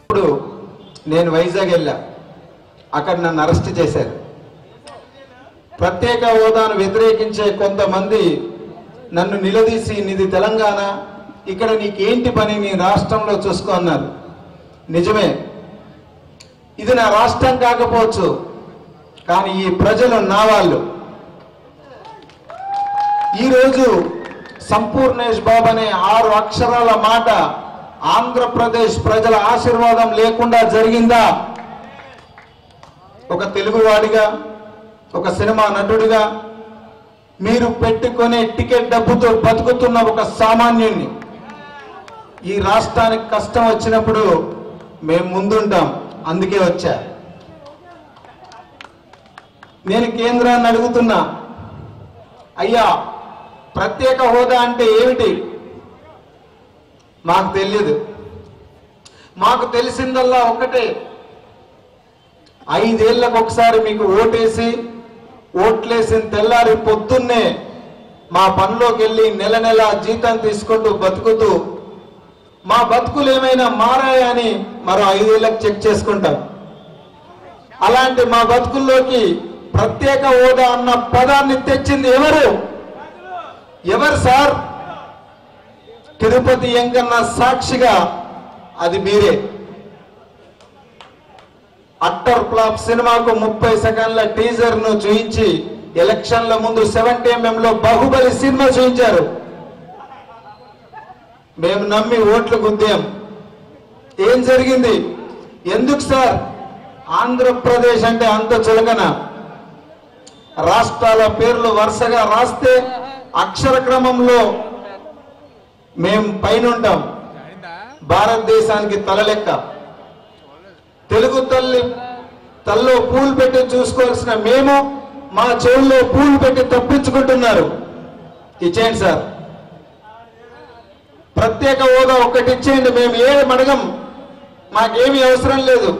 ఇప్పుడు నేను వైజాగ్ వెళ్ళా, అక్కడ నన్ను అరెస్ట్ చేశారు. ప్రత్యేక హోదాను వ్యతిరేకించే కొంతమంది నన్ను నిలదీసి నీది తెలంగాణ, ఇక్కడ నీకేంటి పని, నీ రాష్ట్రంలో చూసుకో అన్నారు. నిజమే, ఇది నా రాష్ట్రం కాకపోవచ్చు, కానీ ఈ ప్రజలు నా వాళ్ళు. ఈరోజు సంపూర్ణేష్ బాబు అనే 6 అక్షరాల మాట ఆంధ్రప్రదేశ్ ప్రజల ఆశీర్వాదం లేకుండా జరిగిందా? ఒక తెలుగువాడిగా, ఒక సినిమా నటుడిగా, మీరు పెట్టుకునే టికెట్ డబ్బుతో బతుకుతున్న ఒక సామాన్యుణ్ణి, ఈ రాష్ట్రానికి కష్టం వచ్చినప్పుడు మేము ముందుంటాం, అందుకే వచ్చా. నేను కేంద్రాన్ని అడుగుతున్నా, అయ్యా ప్రత్యేక హోదా అంటే ఏమిటి? మాకు తెలియదు. మాకు తెలిసిందల్లా ఒకటే, 5 ఏళ్లకు ఒకసారి మీకు ఓటేసి, ఓట్లేసిన తెల్లారి పొద్దున్నే మా పనిలోకి వెళ్ళి నెల నెల జీతం తీసుకుంటూ బతుకుతూ మా బతుకులు ఏమైనా మారాయని మరో 5 ఏళ్లకు చెక్ చేసుకుంటాం. అలాంటి మా బతుకుల్లోకి ప్రత్యేక హోదా అన్న పదాన్ని తెచ్చింది ఎవరు? ఎవరు సార్? తిరుపతి వెంకన్న సాక్షిగా అది మీరే. అట్టర్ ఫ్లాప్ సినిమాకు 30 సెకండ్ల టీజర్ ను చూయించి ఎలక్షన్ల ముందు 70mm లో బాహుబలి సినిమా చూయించారు. మేము నమ్మి ఓట్లు గుద్దాం. ఏం జరిగింది? ఎందుకు సార్ ఆంధ్రప్రదేశ్ అంటే అంత చులకన? రాష్ట్రాల పేర్లు వరుసగా రాస్తే అక్షర క్రమంలో మేము పైన ఉంటాం, భారతదేశానికి తలలెక్క. తెలుగు తల్లో పూలు పెట్టి చూసుకోవాల్సిన మేము మా చెవుల్లో పూలు పెట్టి తప్పించుకుంటున్నారు. ఇచ్చేయండి సార్, ప్రత్యేక హోదా ఒక్కటి ఇచ్చేయండి, మేము ఏం అడగం, మాకేమీ అవసరం లేదు.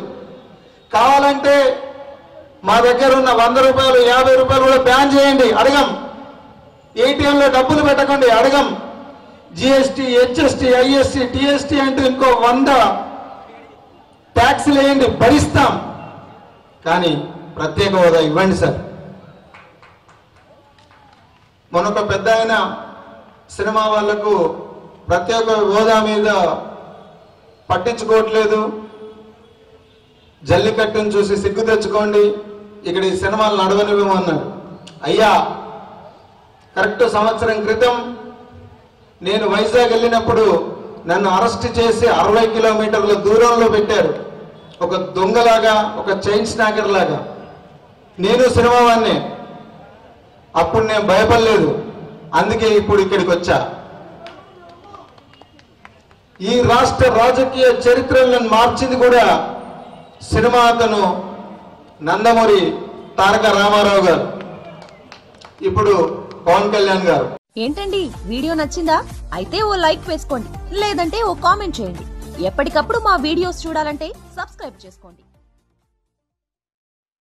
కావాలంటే మా దగ్గర ఉన్న 100 రూపాయలు 50 రూపాయలు కూడా బ్యాన్ చేయండి, అడగం. ఏటీఎంలో డబ్బులు పెట్టకండి, అడగం. జిఎస్టీ, హెచ్ఎస్టీ, ఐఎస్టీ, టిఎస్టీ అంటూ ఇంకో 100 ట్యాక్స్లు వేయండి, భరిస్తాం. కానీ ప్రత్యేక హోదా ఇవ్వండి సార్. మొన్నొక పెద్ద ఆయన సినిమా వాళ్లకు ప్రత్యేక హోదా మీద పట్టించుకోవట్లేదు, జల్లికట్టును చూసి సిగ్గు తెచ్చుకోండి, ఇక్కడ ఈ సినిమాలు నడవనివ్వమన్నారు. అయ్యా, కరెక్ట్ సంవత్సరం క్రితం నేను వైజాగ్ వెళ్ళినప్పుడు నన్ను అరెస్ట్ చేసి 60 కిలోమీటర్ల దూరంలో పెట్టారు, ఒక దొంగలాగా, ఒక చైన్ స్నాకర్ లాగా. నేను సినిమా వాడినే, అప్పుడు నేను భయపడలేదు, అందుకే ఇప్పుడు ఇక్కడికి వచ్చా. ఈ రాష్ట్ర రాజకీయ చరిత్రలను మార్చింది కూడా సినిమా అతను నందమూరి తారక రామారావు గారు, ఇప్పుడు పవన్ కళ్యాణ్ గారు. ఏంటండి, వీడియో నచ్చిందా? అయితే ఓ లైక్ వేసుకోండి, లేదంటే ఓ కామెంట్ చేయండి. ఎప్పటికప్పుడు మా వీడియోస్ చూడాలంటే సబ్స్క్రైబ్ చేసుకోండి.